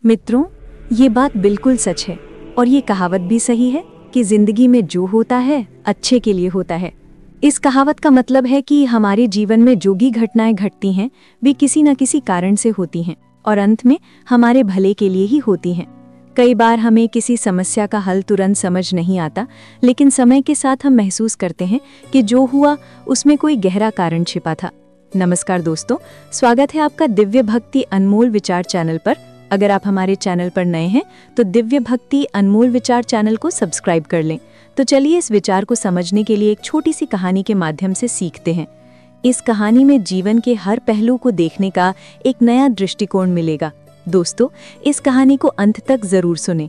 मित्रों, ये बात बिल्कुल सच है और ये कहावत भी सही है कि जिंदगी में जो होता है अच्छे के लिए होता है। इस कहावत का मतलब है कि हमारे जीवन में जो भी घटनाएं घटती हैं वे किसी न किसी कारण से होती हैं और अंत में हमारे भले के लिए ही होती हैं। कई बार हमें किसी समस्या का हल तुरंत समझ नहीं आता, लेकिन समय के साथ हम महसूस करते हैं कि जो हुआ उसमें कोई गहरा कारण छिपा था। नमस्कार दोस्तों, स्वागत है आपका दिव्य भक्ति अनमोल विचार चैनल पर। अगर आप हमारे चैनल पर नए हैं तो दिव्य भक्ति अनमोल विचार चैनल को सब्सक्राइब कर लें। तो चलिए इस विचार को समझने के लिए एक छोटी सी कहानी के माध्यम से सीखते हैं। इस कहानी में जीवन के हर पहलू को देखने का एक नया दृष्टिकोण मिलेगा। दोस्तों, इस कहानी को अंत तक जरूर सुनें।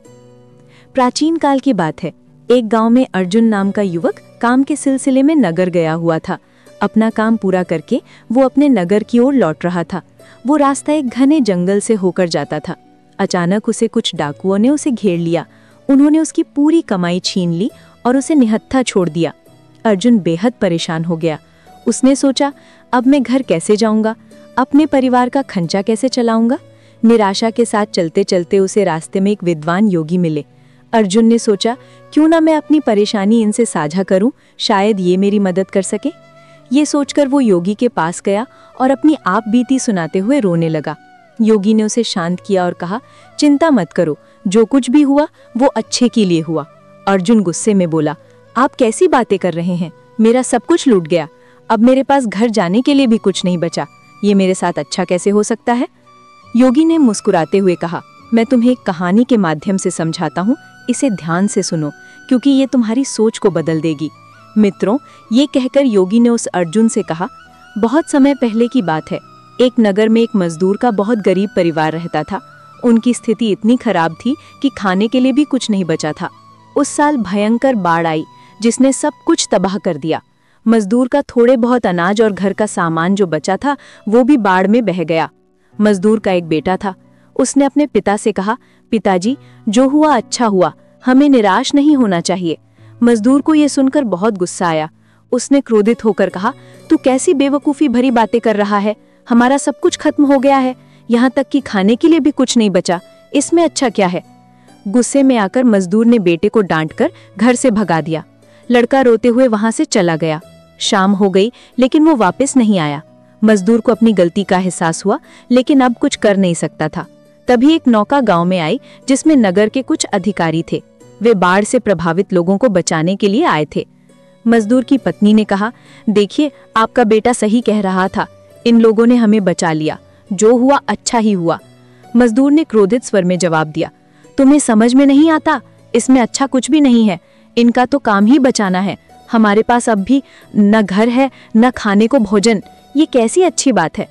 प्राचीन काल की बात है। एक गांव में अर्जुन नाम का युवक काम के सिलसिले में नगर गया हुआ था। अपना काम पूरा करके वो अपने नगर की ओर लौट रहा था। वो रास्ता एक घने जंगल से होकर जाता था। अचानक उसे कुछ डाकुओं ने उसे घेर लिया। उन्होंने उसकी पूरी कमाई छीन ली और उसे निहत्था छोड़ दिया। अर्जुन बेहद परेशान हो गया। उसने सोचा, अब मैं घर कैसे जाऊंगा, अपने परिवार का खर्चा कैसे चलाऊंगा। निराशा के साथ चलते चलते उसे रास्ते में एक विद्वान योगी मिले। अर्जुन ने सोचा, क्यों ना मैं अपनी परेशानी इनसे साझा करूं, शायद ये मेरी मदद कर सके। ये सोचकर वो योगी के पास गया और अपनी आप बीती सुनाते हुए रोने लगा। योगी ने उसे शांत किया और कहा, चिंता मत करो, जो कुछ भी हुआ वो अच्छे के लिए हुआ। अर्जुन गुस्से में बोला, आप कैसी बातें कर रहे हैं, मेरा सब कुछ लूट गया, अब मेरे पास घर जाने के लिए भी कुछ नहीं बचा, ये मेरे साथ अच्छा कैसे हो सकता है। योगी ने मुस्कुराते हुए कहा, मैं तुम्हें एक कहानी के माध्यम से समझाता हूँ, इसे ध्यान से सुनो क्योंकि ये तुम्हारी सोच को बदल देगी। मित्रों, ये कहकर योगी ने उस अर्जुन से कहा, बहुत समय पहले की बात है। एक नगर में एक मजदूर का बहुत गरीब परिवार रहता था। उनकी स्थिति इतनी खराब थी कि खाने के लिए भी कुछ नहीं बचा था। उस साल भयंकर बाढ़ आई जिसने सब कुछ तबाह कर दिया। मजदूर का थोड़े बहुत अनाज और घर का सामान जो बचा था वो भी बाढ़ में बह गया। मजदूर का एक बेटा था। उसने अपने पिता से कहा, पिताजी, जो हुआ अच्छा हुआ, हमें निराश नहीं होना चाहिए। मजदूर को यह सुनकर बहुत गुस्सा आया। उसने क्रोधित होकर कहा, तू कैसी बेवकूफ़ी भरी बातें कर रहा है, हमारा सब कुछ खत्म हो गया है, यहाँ तक कि खाने के लिए भी कुछ नहीं बचा, इसमें अच्छा क्या है। गुस्से में आकर मजदूर ने बेटे को डांटकर घर से भगा दिया। लड़का रोते हुए वहां से चला गया। शाम हो गई लेकिन वो वापस नहीं आया। मजदूर को अपनी गलती का एहसास हुआ, लेकिन अब कुछ कर नहीं सकता था। तभी एक नौका गांव में आई जिसमें नगर के कुछ अधिकारी थे। वे बाढ़ से प्रभावित लोगों को बचाने के लिए आए थे। मजदूर की पत्नी ने कहा, देखिए, आपका बेटा सही कह रहा था, इन लोगों ने हमें बचा लिया, जो हुआ अच्छा ही हुआ। मजदूर ने क्रोधित स्वर में जवाब दिया, तुम्हें समझ में नहीं आता, इसमें अच्छा कुछ भी नहीं है, इनका तो काम ही बचाना है, हमारे पास अब भी न घर है न खाने को भोजन, ये कैसी अच्छी बात है।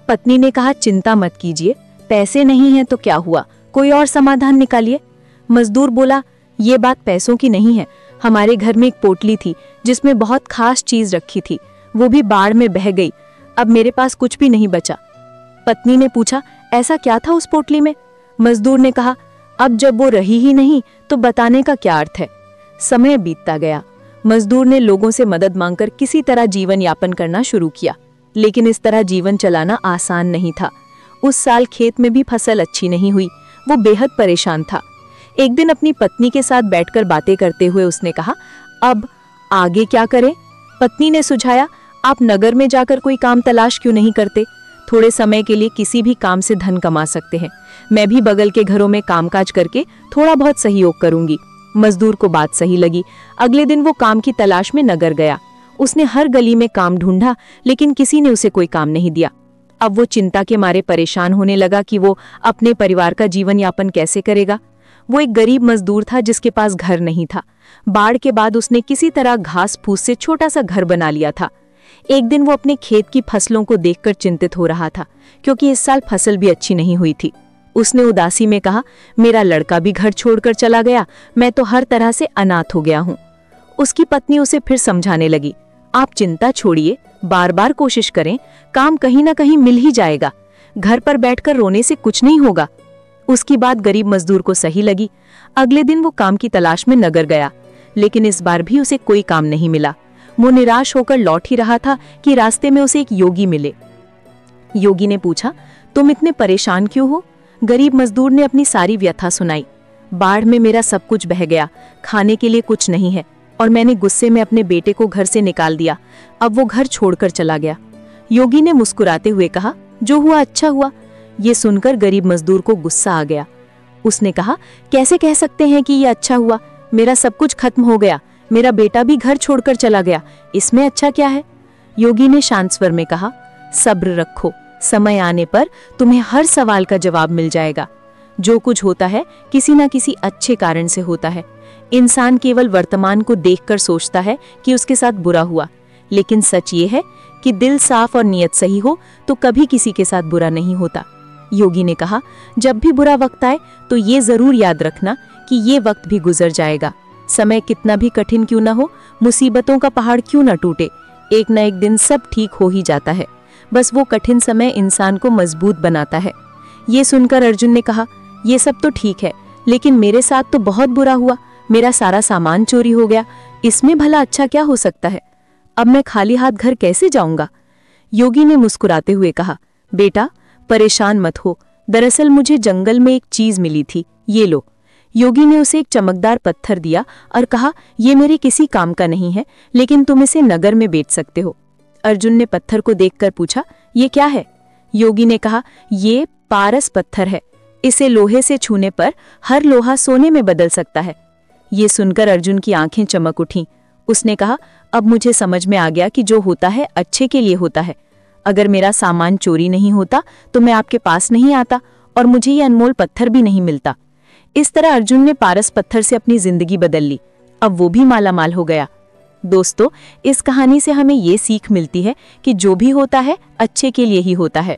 पत्नी ने कहा, चिंता मत कीजिए, पैसे नहीं है तो क्या हुआ, कोई और समाधान निकालिए। मजदूर बोला, ये बात पैसों की नहीं है, हमारे घर में एक पोटली थी जिसमें बहुत खास चीज रखी थी, वो भी बाढ़ में बह गई, अब मेरे पास कुछ भी नहीं बचा। पत्नी ने पूछा, ऐसा क्या था उस पोटली में। मजदूर ने कहा, अब जब वो रही ही नहीं तो बताने का क्या अर्थ है। समय बीतता गया। मजदूर ने लोगों से मदद मांगकर किसी तरह जीवन यापन करना शुरू किया, लेकिन इस तरह जीवन चलाना आसान नहीं था। उस साल खेत में भी फसल अच्छी नहीं हुई। वो बेहद परेशान था। एक दिन अपनी पत्नी के साथ बैठकर बातें करते हुए उसने कहा, अब आगे क्या करें। पत्नी ने सुझाया, आप नगर में जाकर कोई काम तलाश क्यों नहीं करते, थोड़े समय के लिए किसी भी काम से धन कमा सकते हैं, मैं भी बगल के घरों में कामकाज करके थोड़ा बहुत सहयोग करूंगी। मजदूर को बात सही लगी। अगले दिन वो काम की तलाश में नगर गया। उसने हर गली में काम ढूंढा, लेकिन किसी ने उसे कोई काम नहीं दिया। अब वो चिंता के मारे परेशान होने लगा कि वो अपने परिवार का जीवन यापन कैसे करेगा। वो एक गरीब मजदूर था जिसके पास घर नहीं था। बाढ़ के बाद उसने किसी तरह घास फूस से छोटा सा घर बना लिया था। एक दिन वो अपने खेत की फसलों को देखकर चिंतित हो रहा था, क्योंकि इस साल फसल भी अच्छी नहीं हुई थी। उसने उदासी में कहा, मेरा लड़का भी घर छोड़कर चला गया, मैं तो हर तरह से अनाथ हो गया हूँ। उसकी पत्नी उसे फिर समझाने लगी, आप चिंता छोड़िए, बार बार कोशिश करें, काम कहीं ना कहीं मिल ही जाएगा, घर पर बैठकर रोने से कुछ नहीं होगा। उसकी बात गरीब मजदूर को सही लगी। अगले दिन वो काम की तलाश में नगर गया, लेकिन इस बार भी उसे कोई काम नहीं मिला। वो निराश होकर लौट ही रहा था कि रास्ते में उसे एक योगी मिले। योगी ने पूछा, तुम इतने परेशान क्यों हो, गरीब मजदूर ने अपनी सारी व्यथा सुनाई। बाढ़ में मेरा सब कुछ बह गया, खाने के लिए कुछ नहीं है और मैंने गुस्से में अपने बेटे को घर से निकाल दिया। अब वो घर छोड़कर चला गया। योगी ने मुस्कुराते हुए कहा, जो हुआ अच्छा हुआ। ये सुनकर गरीब मजदूर को गुस्सा आ गया। उसने कहा, कैसे कह सकते हैं कि ये अच्छा हुआ? मेरा सब कुछ खत्म हो गया, मेरा बेटा भी घर छोड़कर चला गया, इसमें अच्छा क्या है? योगी ने शांत स्वर में कहा, सब्र रखो, समय आने पर तुम्हें हर सवाल का जवाब मिल जाएगा। जो कुछ होता है किसी ना किसी अच्छे कारण से होता है। इंसान केवल वर्तमान को देखकर सोचता है कि उसके साथ बुरा हुआ, लेकिन सच ये है कि दिल साफ और नियत सही हो तो कभी किसी के साथ बुरा नहीं होता। योगी ने कहा, जब भी बुरा वक्त आए तो ये जरूर याद रखना कि ये वक्त भी गुजर जाएगा। समय कितना भी कठिन क्यों ना हो, मुसीबतों का पहाड़ क्यों ना टूटे, एक न एक दिन सब ठीक हो ही जाता है। बस वो कठिन समय इंसान को मजबूत बनाता है। ये सुनकर अर्जुन ने कहा, ये सब तो ठीक है, लेकिन मेरे साथ तो बहुत बुरा हुआ। मेरा सारा सामान चोरी हो गया, इसमें भला अच्छा क्या हो सकता है? अब मैं खाली हाथ घर कैसे जाऊंगा? योगी ने मुस्कुराते हुए कहा, बेटा परेशान मत हो, दरअसल मुझे जंगल में एक चीज मिली थी, ये लो। योगी ने उसे एक चमकदार पत्थर दिया और कहा, ये मेरे किसी काम का नहीं है, लेकिन तुम इसे नगर में बेच सकते हो। अर्जुन ने पत्थर को देखकर पूछा, ये क्या है? योगी ने कहा, ये पारस पत्थर है, इसे लोहे से छूने पर हर लोहा सोने में बदल सकता है। ये सुनकर अर्जुन की आंखें चमक उठीं। उसने कहा, अब मुझे समझ में आ गया कि जो होता है अच्छे के लिए होता है। अगर मेरा सामान चोरी नहीं होता तो मैं आपके पास नहीं आता और मुझे ये अनमोल पत्थर भी नहीं मिलता। इस तरह अर्जुन ने पारस पत्थर से अपनी जिंदगी बदल ली। अब वो भी मालामाल हो गया। दोस्तों, इस कहानी से हमें ये सीख मिलती है कि जो भी होता है अच्छे के लिए ही होता है।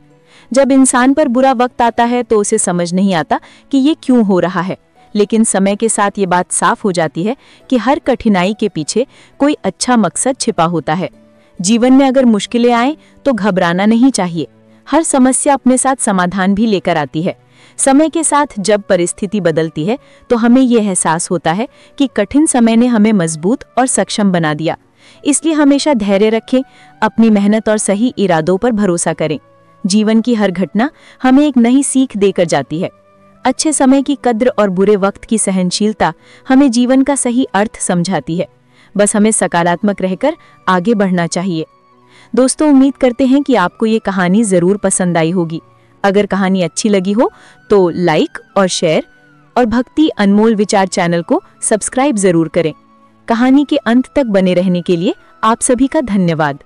जब इंसान पर बुरा वक्त आता है तो उसे समझ नहीं आता कि ये क्यों हो रहा है, लेकिन समय के साथ ये बात साफ हो जाती है कि हर कठिनाई के पीछे कोई अच्छा मकसद छिपा होता है। जीवन में अगर मुश्किलें आएं तो घबराना नहीं चाहिए। हर समस्या अपने साथ समाधान भी लेकर आती है। समय के साथ जब परिस्थिति बदलती है तो हमें यह एहसास होता है कि कठिन समय ने हमें मजबूत और सक्षम बना दिया। इसलिए हमेशा धैर्य रखें, अपनी मेहनत और सही इरादों पर भरोसा करें। जीवन की हर घटना हमें एक नई सीख देकर जाती है। अच्छे समय की कद्र और बुरे वक्त की सहनशीलता हमें जीवन का सही अर्थ समझाती है। बस हमें सकारात्मक रहकर आगे बढ़ना चाहिए। दोस्तों, उम्मीद करते हैं कि आपको ये कहानी जरूर पसंद आई होगी। अगर कहानी अच्छी लगी हो तो लाइक और शेयर और भक्ति अनमोल विचार चैनल को सब्सक्राइब जरूर करें। कहानी के अंत तक बने रहने के लिए आप सभी का धन्यवाद।